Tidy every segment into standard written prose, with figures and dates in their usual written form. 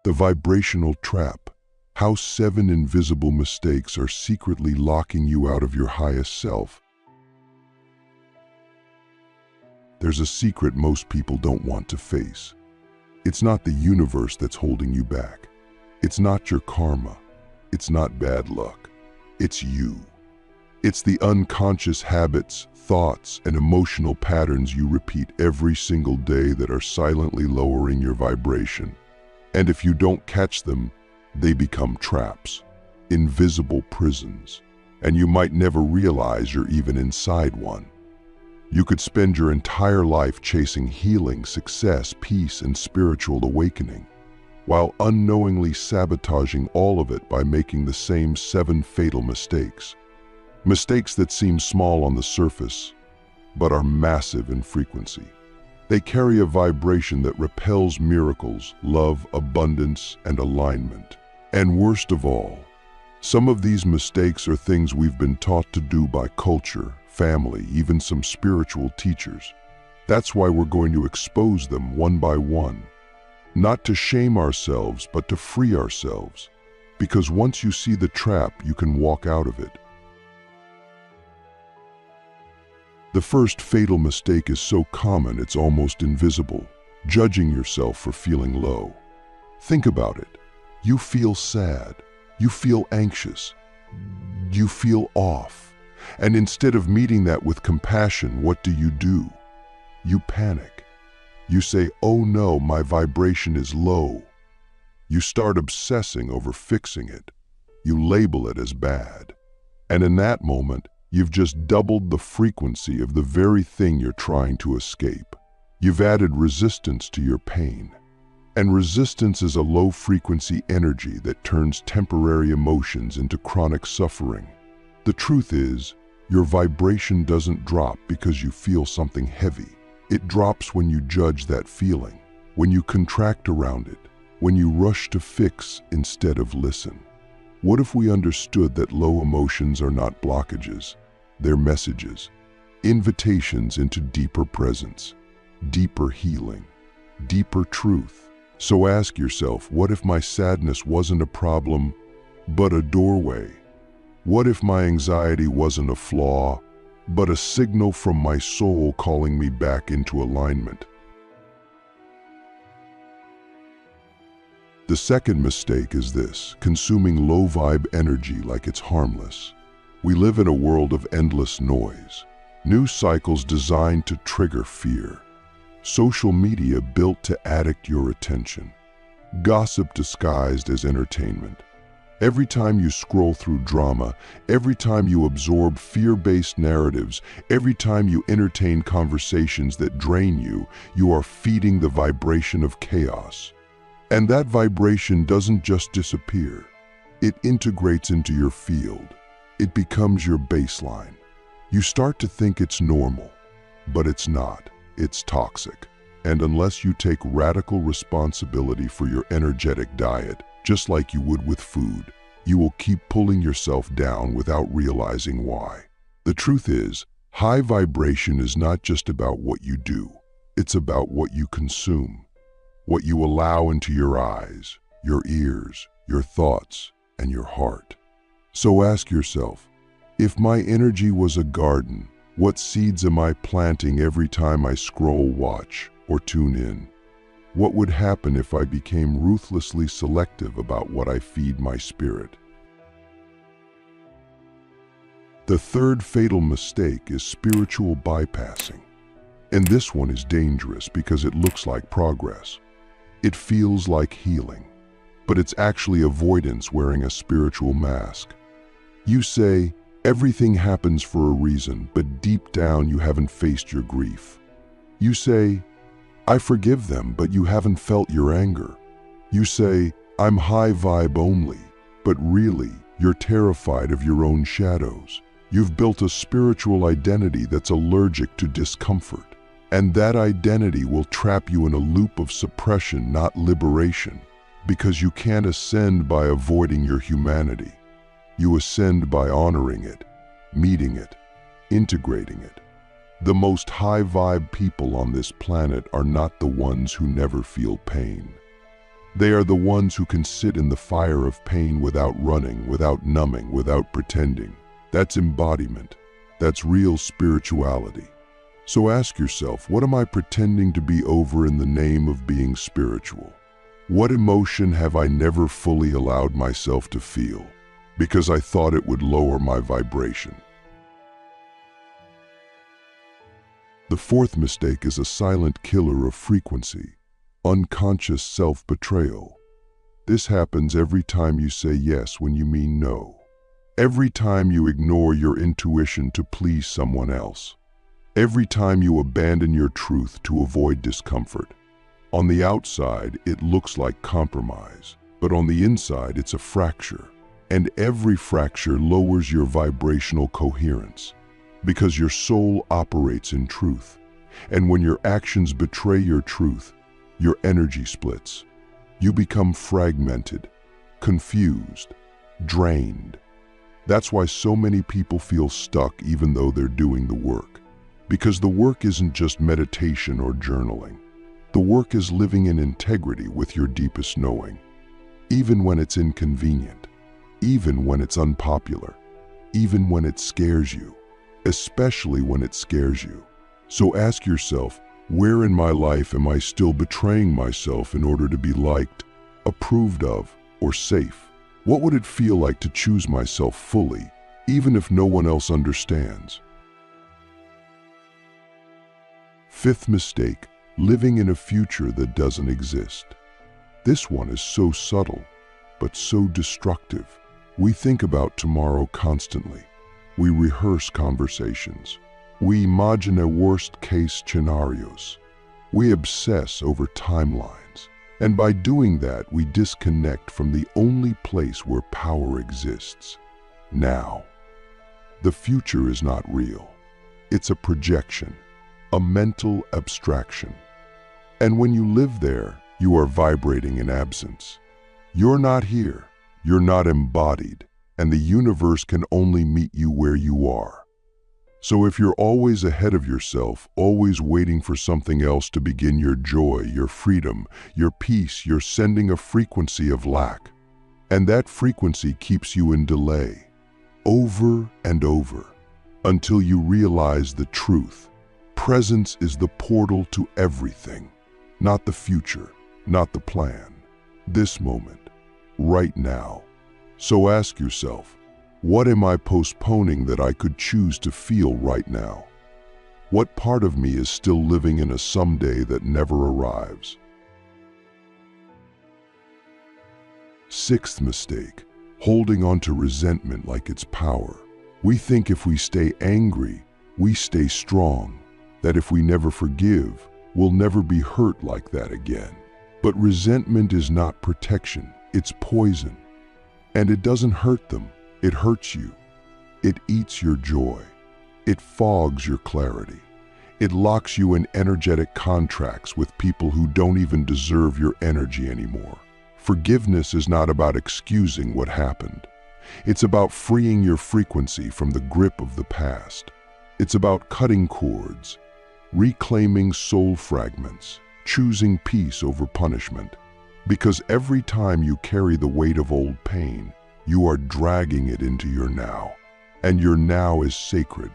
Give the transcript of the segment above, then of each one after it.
The vibrational trap. How 7 invisible mistakes are secretly locking you out of your highest self. There's a secret most people don't want to face. It's not the universe that's holding you back. It's not your karma. It's not bad luck. It's you. It's the unconscious habits, thoughts, and emotional patterns you repeat every single day that are silently lowering your vibration. And if you don't catch them, they become traps, invisible prisons, and you might never realize you're even inside one. You could spend your entire life chasing healing, success, peace, and spiritual awakening, while unknowingly sabotaging all of it by making the same 7 fatal mistakes. Mistakes that seem small on the surface, but are massive in frequency. They carry a vibration that repels miracles, love, abundance, and alignment. And worst of all, some of these mistakes are things we've been taught to do by culture, family, even some spiritual teachers. That's why we're going to expose them one by one. Not to shame ourselves, but to free ourselves. Because once you see the trap, you can walk out of it. The first fatal mistake is so common it's almost invisible. Judging yourself for feeling low. Think about it. You feel sad. You feel anxious. You feel off. And instead of meeting that with compassion, what do? You panic. You say, "Oh no, my vibration is low." You start obsessing over fixing it. You label it as bad. And in that moment, you've just doubled the frequency of the very thing you're trying to escape. You've added resistance to your pain. And resistance is a low-frequency energy that turns temporary emotions into chronic suffering. The truth is, your vibration doesn't drop because you feel something heavy. It drops when you judge that feeling, when you contract around it, when you rush to fix instead of listen. What if we understood that low emotions are not blockages? They're messages, invitations into deeper presence, deeper healing, deeper truth. So ask yourself, what if my sadness wasn't a problem, but a doorway? What if my anxiety wasn't a flaw, but a signal from my soul calling me back into alignment? The second mistake is this: consuming low-vibe energy like it's harmless. We live in a world of endless noise, news cycles designed to trigger fear, social media built to addict your attention, gossip disguised as entertainment. Every time you scroll through drama, every time you absorb fear-based narratives, every time you entertain conversations that drain you, you are feeding the vibration of chaos. And that vibration doesn't just disappear. It integrates into your field. It becomes your baseline. You start to think it's normal, but it's not. It's toxic. And unless you take radical responsibility for your energetic diet, just like you would with food, you will keep pulling yourself down without realizing why. The truth is, high vibration is not just about what you do. It's about what you consume, what you allow into your eyes, your ears, your thoughts, and your heart. So ask yourself, if my energy was a garden, what seeds am I planting every time I scroll, watch, or tune in? What would happen if I became ruthlessly selective about what I feed my spirit? The third fatal mistake is spiritual bypassing. And this one is dangerous because it looks like progress. It feels like healing, but it's actually avoidance wearing a spiritual mask. You say, everything happens for a reason, but deep down you haven't faced your grief. You say, I forgive them, but you haven't felt your anger. You say, I'm high vibe only, but really, you're terrified of your own shadows. You've built a spiritual identity that's allergic to discomfort, and that identity will trap you in a loop of suppression, not liberation, because you can't ascend by avoiding your humanity. You ascend by honoring it, meeting it, integrating it. The most high-vibe people on this planet are not the ones who never feel pain. They are the ones who can sit in the fire of pain without running, without numbing, without pretending. That's embodiment. That's real spirituality. So ask yourself, what am I pretending to be over in the name of being spiritual? What emotion have I never fully allowed myself to feel because I thought it would lower my vibration? The fourth mistake is a silent killer of frequency, unconscious self-betrayal. This happens every time you say yes when you mean no. Every time you ignore your intuition to please someone else. Every time you abandon your truth to avoid discomfort. On the outside, it looks like compromise, but on the inside, it's a fracture. And every fracture lowers your vibrational coherence, because your soul operates in truth. And when your actions betray your truth, your energy splits. You become fragmented, confused, drained. That's why so many people feel stuck even though they're doing the work. Because the work isn't just meditation or journaling. The work is living in integrity with your deepest knowing, even when it's inconvenient, even when it's unpopular, even when it scares you, especially when it scares you. So ask yourself, where in my life am I still betraying myself in order to be liked, approved of, or safe? What would it feel like to choose myself fully, even if no one else understands? Fifth mistake, living in a future that doesn't exist. This one is so subtle, but so destructive. We think about tomorrow constantly. We rehearse conversations. We imagine a worst-case scenarios. We obsess over timelines. And by doing that, we disconnect from the only place where power exists. Now. The future is not real. It's a projection, a mental abstraction. And when you live there, you are vibrating in absence. You're not here. You're not embodied. And the universe can only meet you where you are. So if you're always ahead of yourself, always waiting for something else to begin your joy, your freedom, your peace, you're sending a frequency of lack. And that frequency keeps you in delay, over and over, until you realize the truth. Presence is the portal to everything, not the future, not the plan. This moment, right now. So ask yourself, what am I postponing that I could choose to feel right now? What part of me is still living in a someday that never arrives? Sixth mistake, holding on to resentment like it's power. We think if we stay angry, we stay strong, that if we never forgive, we'll never be hurt like that again. But resentment is not protection, it's poison. And it doesn't hurt them, it hurts you. It eats your joy. It fogs your clarity. It locks you in energetic contracts with people who don't even deserve your energy anymore. Forgiveness is not about excusing what happened. It's about freeing your frequency from the grip of the past. It's about cutting cords, reclaiming soul fragments, choosing peace over punishment. Because every time you carry the weight of old pain, you are dragging it into your now. And your now is sacred.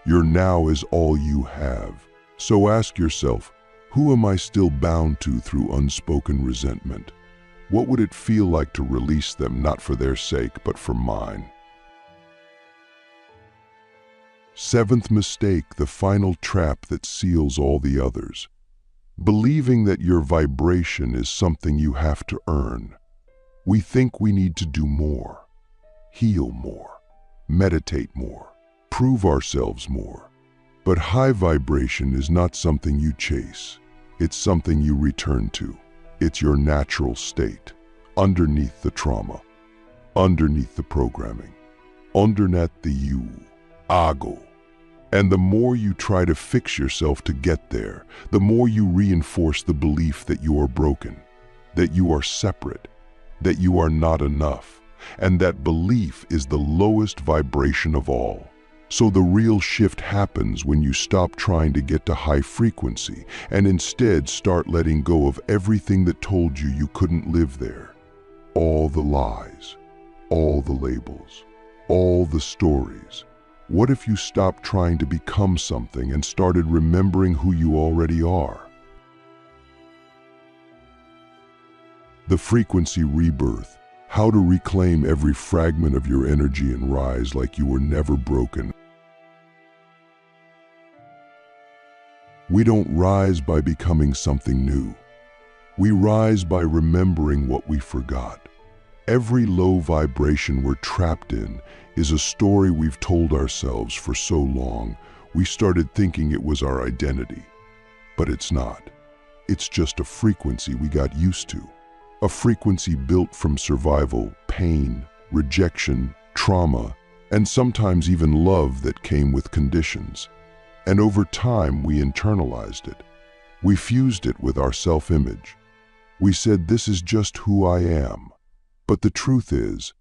Your now is all you have. So ask yourself, who am I still bound to through unspoken resentment? What would it feel like to release them, not for their sake, but for mine? Seventh mistake, the final trap that seals all the others. Believing that your vibration is something you have to earn. We think we need to do more, heal more, meditate more, prove ourselves more. But high vibration is not something you chase. It's something you return to. It's your natural state, underneath the trauma, underneath the programming, underneath the ego. And the more you try to fix yourself to get there, the more you reinforce the belief that you are broken, that you are separate, that you are not enough. And that belief is the lowest vibration of all. So the real shift happens when you stop trying to get to high frequency and instead start letting go of everything that told you you couldn't live there. All the lies, all the labels, all the stories. What if you stopped trying to become something and started remembering who you already are? The frequency rebirth, how to reclaim every fragment of your energy and rise like you were never broken. We don't rise by becoming something new. We rise by remembering what we forgot. Every low vibration we're trapped in is a story we've told ourselves for so long, we started thinking it was our identity. But it's not. It's just a frequency we got used to. A frequency built from survival, pain, rejection, trauma, and sometimes even love that came with conditions. And over time, we internalized it. We fused it with our self-image. We said, this is just who I am. But the truth is,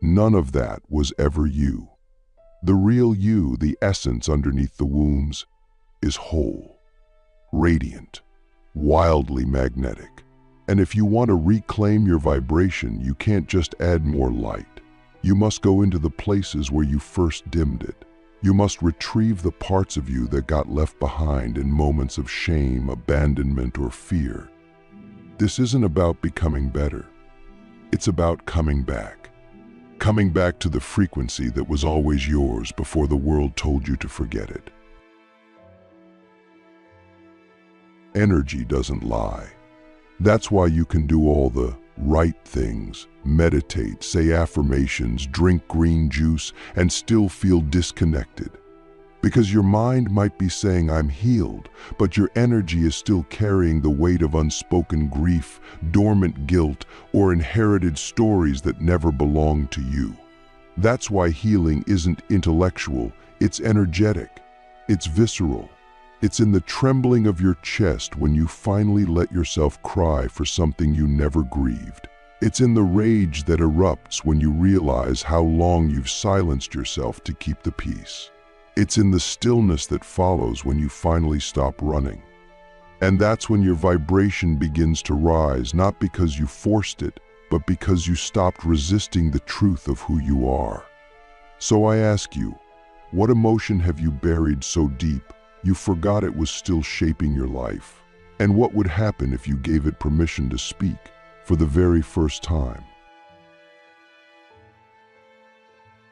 none of that was ever you. The real you, the essence underneath the wombs, is whole, radiant, wildly magnetic. And if you want to reclaim your vibration, you can't just add more light. You must go into the places where you first dimmed it. You must retrieve the parts of you that got left behind in moments of shame, abandonment, or fear. This isn't about becoming better. It's about coming back. Coming back to the frequency that was always yours before the world told you to forget it. Energy doesn't lie. That's why you can do all the right things, meditate, say affirmations, drink green juice, and still feel disconnected. Because your mind might be saying, I'm healed, but your energy is still carrying the weight of unspoken grief, dormant guilt, or inherited stories that never belonged to you. That's why healing isn't intellectual, it's energetic, it's visceral. It's in the trembling of your chest when you finally let yourself cry for something you never grieved. It's in the rage that erupts when you realize how long you've silenced yourself to keep the peace. It's in the stillness that follows when you finally stop running. And that's when your vibration begins to rise, not because you forced it, but because you stopped resisting the truth of who you are. So I ask you, what emotion have you buried so deep you forgot it was still shaping your life? And what would happen if you gave it permission to speak for the very first time?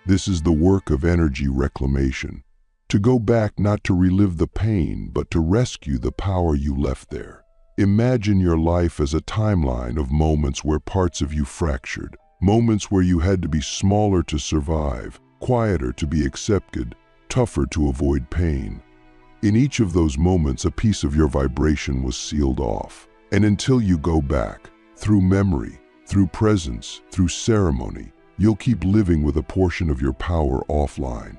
This is the work of energy reclamation. To go back not to relive the pain, but to rescue the power you left there. Imagine your life as a timeline of moments where parts of you fractured, moments where you had to be smaller to survive, quieter to be accepted, tougher to avoid pain. In each of those moments, a piece of your vibration was sealed off. And until you go back, through memory, through presence, through ceremony, you'll keep living with a portion of your power offline.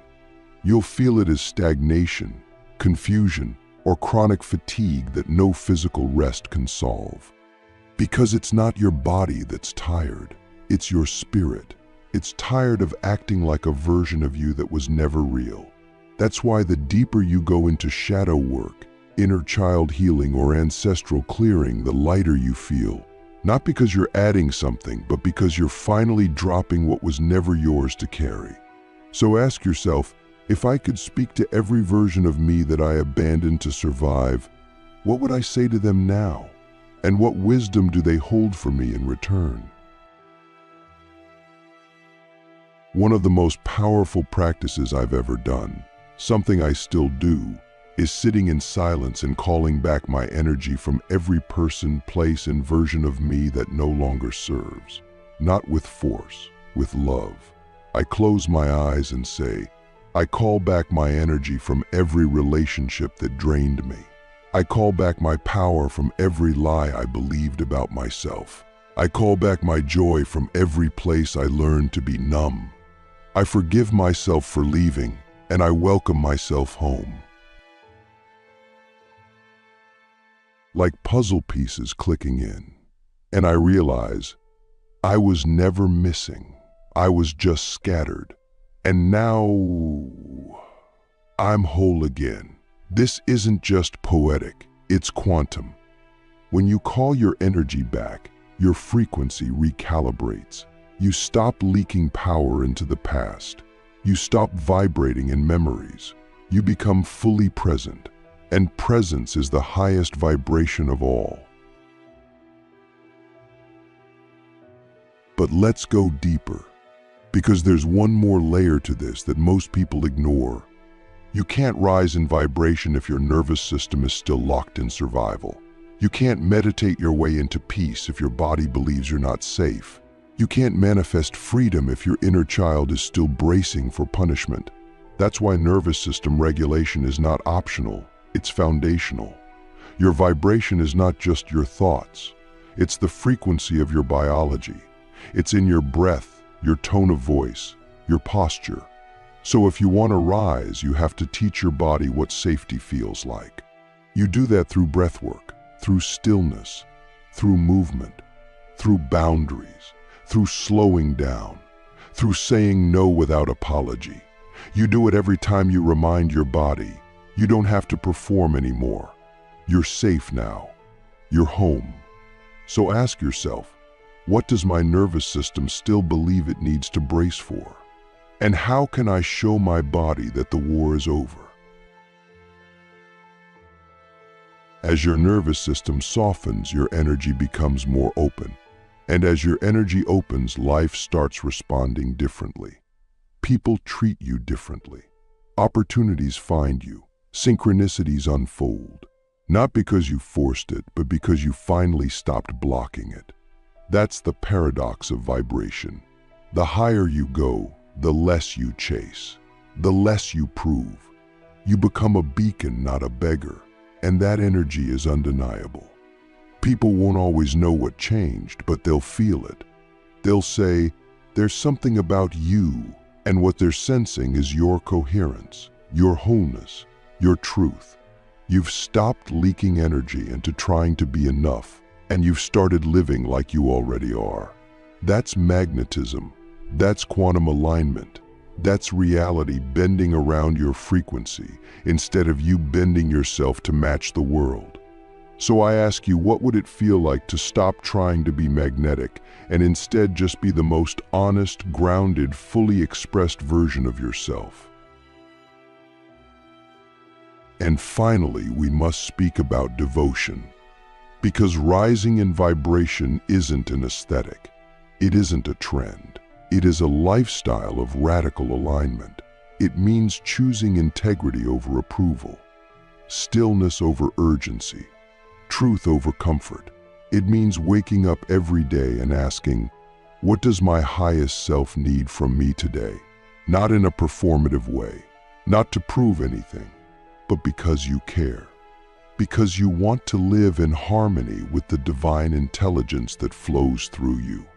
You'll feel it as stagnation, confusion, or chronic fatigue that no physical rest can solve. Because it's not your body that's tired, it's your spirit. It's tired of acting like a version of you that was never real. That's why the deeper you go into shadow work, inner child healing, or ancestral clearing, the lighter you feel. Not because you're adding something, but because you're finally dropping what was never yours to carry. So ask yourself, if I could speak to every version of me that I abandoned to survive, what would I say to them now? And what wisdom do they hold for me in return? One of the most powerful practices I've ever done, something I still do, is sitting in silence and calling back my energy from every person, place, and version of me that no longer serves. Not with force, with love. I close my eyes and say, I call back my energy from every relationship that drained me. I call back my power from every lie I believed about myself. I call back my joy from every place I learned to be numb. I forgive myself for leaving, and I welcome myself home. Like puzzle pieces clicking in. And I realize I was never missing. I was just scattered. And now I'm whole again. This isn't just poetic, it's quantum. When you call your energy back, your frequency recalibrates. You stop leaking power into the past. You stop vibrating in memories. You become fully present, and presence is the highest vibration of all. But let's go deeper, because there's one more layer to this that most people ignore. You can't rise in vibration if your nervous system is still locked in survival. You can't meditate your way into peace if your body believes you're not safe. You can't manifest freedom if your inner child is still bracing for punishment. That's why nervous system regulation is not optional, it's foundational. Your vibration is not just your thoughts. It's the frequency of your biology. It's in your breath, your tone of voice, your posture. So if you want to rise, you have to teach your body what safety feels like. You do that through breath work, through stillness, through movement, through boundaries, through slowing down, through saying no without apology. You do it every time you remind your body, you don't have to perform anymore. You're safe now. You're home. So ask yourself, what does my nervous system still believe it needs to brace for? And how can I show my body that the war is over? As your nervous system softens, your energy becomes more open. And as your energy opens, life starts responding differently. People treat you differently. Opportunities find you. Synchronicities unfold. Not because you forced it, but because you finally stopped blocking it. That's the paradox of vibration. The higher you go, the less you chase, the less you prove. You become a beacon, not a beggar, and that energy is undeniable. People won't always know what changed, but they'll feel it. They'll say, there's something about you, and what they're sensing is your coherence, your wholeness, your truth. You've stopped leaking energy into trying to be enough, and you've started living like you already are. That's magnetism. That's quantum alignment. That's reality bending around your frequency instead of you bending yourself to match the world. So I ask you, what would it feel like to stop trying to be magnetic and instead just be the most honest, grounded, fully expressed version of yourself? And finally, we must speak about devotion. Because rising in vibration isn't an aesthetic. It isn't a trend. It is a lifestyle of radical alignment. It means choosing integrity over approval, stillness over urgency, truth over comfort. It means waking up every day and asking, what does my highest self need from me today? Not in a performative way, not to prove anything, but because you care. Because you want to live in harmony with the divine intelligence that flows through you.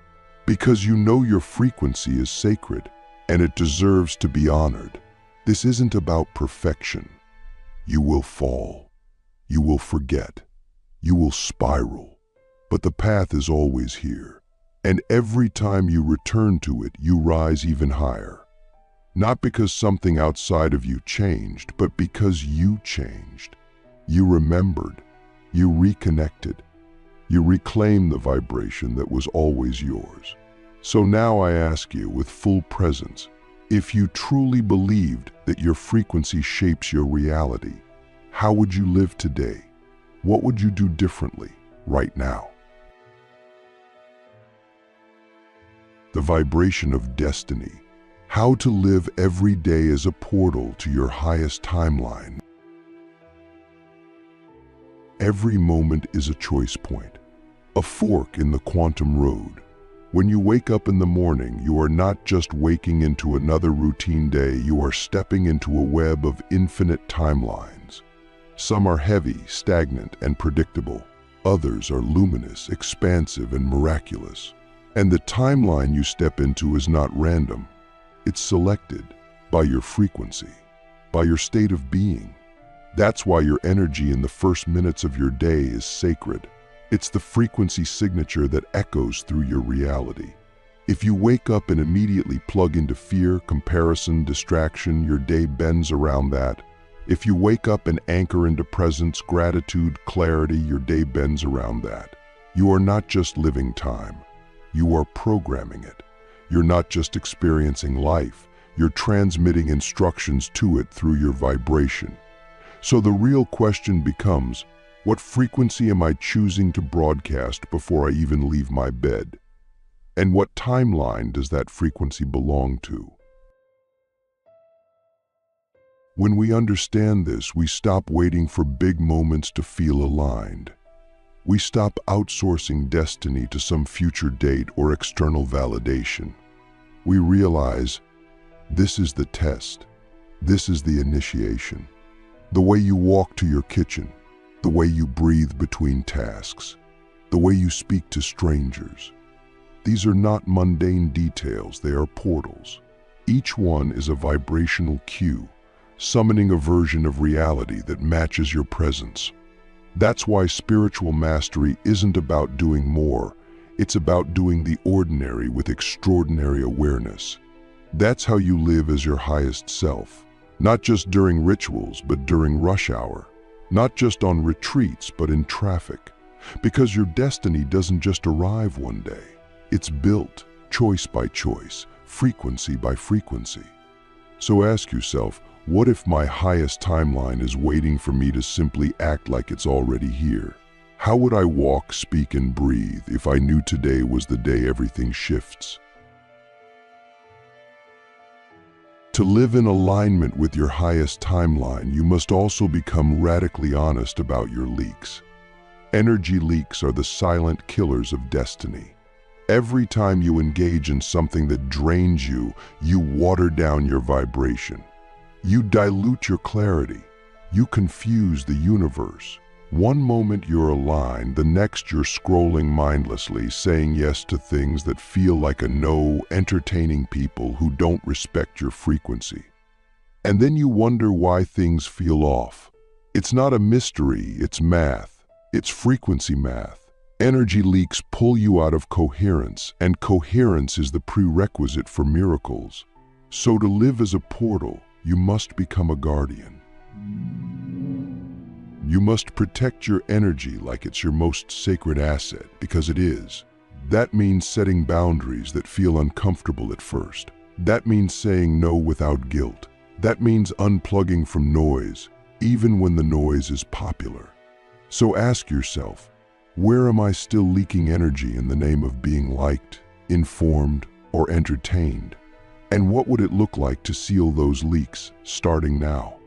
Because you know your frequency is sacred and it deserves to be honored. This isn't about perfection. You will fall. You will forget. You will spiral. But the path is always here. And every time you return to it, you rise even higher. Not because something outside of you changed, but because you changed. You remembered. You reconnected. You reclaim the vibration that was always yours. So now I ask you with full presence, if you truly believed that your frequency shapes your reality, how would you live today? What would you do differently right now? The vibration of destiny. How to live every day as a portal to your highest timeline. Every moment is a choice point, a fork in the quantum road. When you wake up in the morning, you are not just waking into another routine day, you are stepping into a web of infinite timelines. Some are heavy, stagnant, and predictable. Others are luminous, expansive, and miraculous. And the timeline you step into is not random. It's selected by your frequency, by your state of being. That's why your energy in the first minutes of your day is sacred. It's the frequency signature that echoes through your reality. If you wake up and immediately plug into fear, comparison, distraction, your day bends around that. If you wake up and anchor into presence, gratitude, clarity, your day bends around that. You are not just living time, you are programming it. You're not just experiencing life, you're transmitting instructions to it through your vibration. So the real question becomes, what frequency am I choosing to broadcast before I even leave my bed? And what timeline does that frequency belong to? When we understand this, we stop waiting for big moments to feel aligned. We stop outsourcing destiny to some future date or external validation. We realize this is the test. This is the initiation. The way you walk to your kitchen, the way you breathe between tasks, the way you speak to strangers. These are not mundane details, they are portals. Each one is a vibrational cue, summoning a version of reality that matches your presence. That's why spiritual mastery isn't about doing more, it's about doing the ordinary with extraordinary awareness. That's how you live as your highest self, not just during rituals, but during rush hour, not just on retreats, but in traffic. Because your destiny doesn't just arrive one day, it's built choice by choice, frequency by frequency. So ask yourself, what if my highest timeline is waiting for me to simply act like it's already here? How would I walk, speak, and breathe if I knew today was the day everything shifts? To live in alignment with your highest timeline, you must also become radically honest about your leaks. Energy leaks are the silent killers of destiny. Every time you engage in something that drains you, you water down your vibration. You dilute your clarity. You confuse the universe. One moment you're aligned, the next you're scrolling mindlessly, saying yes to things that feel like a no, entertaining people who don't respect your frequency. And then you wonder why things feel off. It's not a mystery, it's math. It's frequency math. Energy leaks pull you out of coherence, and coherence is the prerequisite for miracles. So to live as a portal, you must become a guardian. You must protect your energy like it's your most sacred asset, because it is. That means setting boundaries that feel uncomfortable at first. That means saying no without guilt. That means unplugging from noise, even when the noise is popular. So ask yourself, where am I still leaking energy in the name of being liked, informed, or entertained? And what would it look like to seal those leaks, starting now?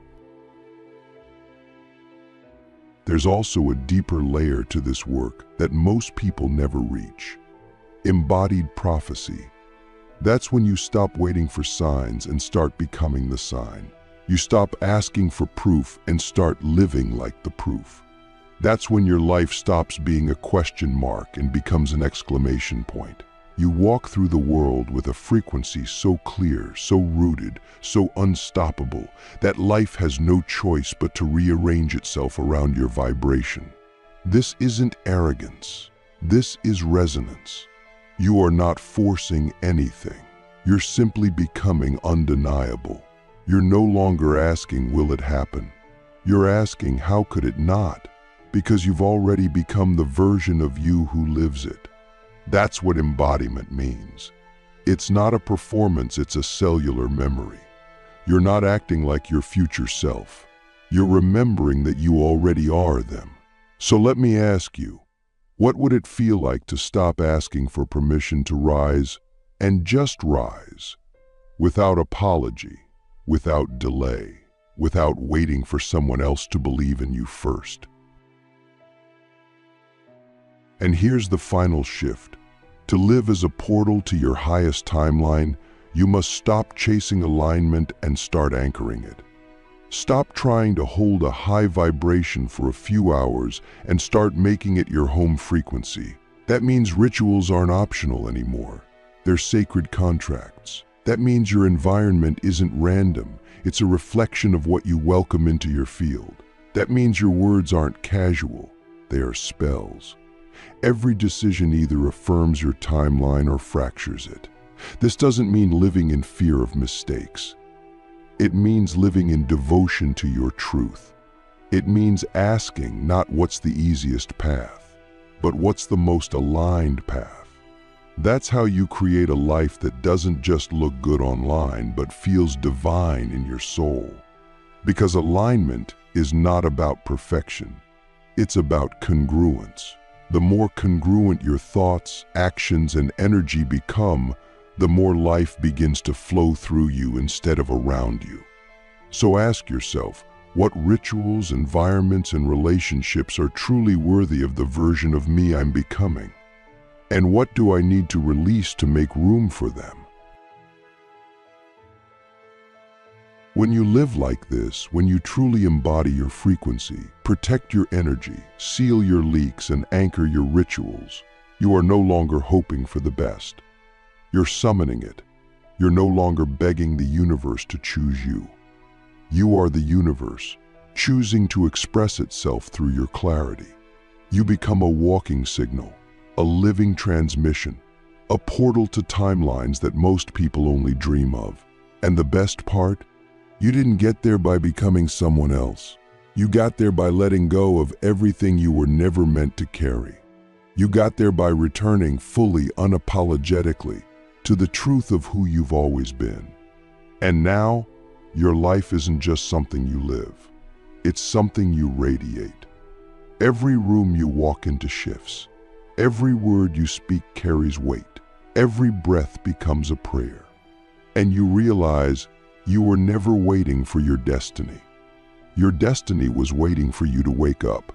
There's also a deeper layer to this work that most people never reach. Embodied prophecy. That's when you stop waiting for signs and start becoming the sign. You stop asking for proof and start living like the proof. That's when your life stops being a question mark and becomes an exclamation point. You walk through the world with a frequency so clear, so rooted, so unstoppable, that life has no choice but to rearrange itself around your vibration. This isn't arrogance. This is resonance. You are not forcing anything. You're simply becoming undeniable. You're no longer asking, will it happen? You're asking, how could it not? Because you've already become the version of you who lives it. That's what embodiment means. It's not a performance, it's a cellular memory. You're not acting like your future self. You're remembering that you already are them. So let me ask you, what would it feel like to stop asking for permission to rise and just rise? Without apology, without delay, without waiting for someone else to believe in you first. And here's the final shift. To live as a portal to your highest timeline, you must stop chasing alignment and start anchoring it. Stop trying to hold a high vibration for a few hours and start making it your home frequency. That means rituals aren't optional anymore. They're sacred contracts. That means your environment isn't random. It's a reflection of what you welcome into your field. That means your words aren't casual. They are spells. Every decision either affirms your timeline or fractures it. This doesn't mean living in fear of mistakes. It means living in devotion to your truth. It means asking not what's the easiest path, but what's the most aligned path. That's how you create a life that doesn't just look good online, but feels divine in your soul. Because alignment is not about perfection. It's about congruence. The more congruent your thoughts, actions, and energy become, the more life begins to flow through you instead of around you. So ask yourself, what rituals, environments, and relationships are truly worthy of the version of me I'm becoming? And what do I need to release to make room for them? When you live like this, when you truly embody your frequency, protect your energy, seal your leaks, and anchor your rituals, you are no longer hoping for the best. You're summoning it. You're no longer begging the universe to choose you. You are the universe, choosing to express itself through your clarity. You become a walking signal, a living transmission, a portal to timelines that most people only dream of. And the best part? You didn't get there by becoming someone else. You got there by letting go of everything you were never meant to carry. You got there by returning fully, unapologetically, to the truth of who you've always been. And now, your life isn't just something you live. It's something you radiate. Every room you walk into shifts. Every word you speak carries weight. Every breath becomes a prayer. And you realize you were never waiting for your destiny. Your destiny was waiting for you to wake up.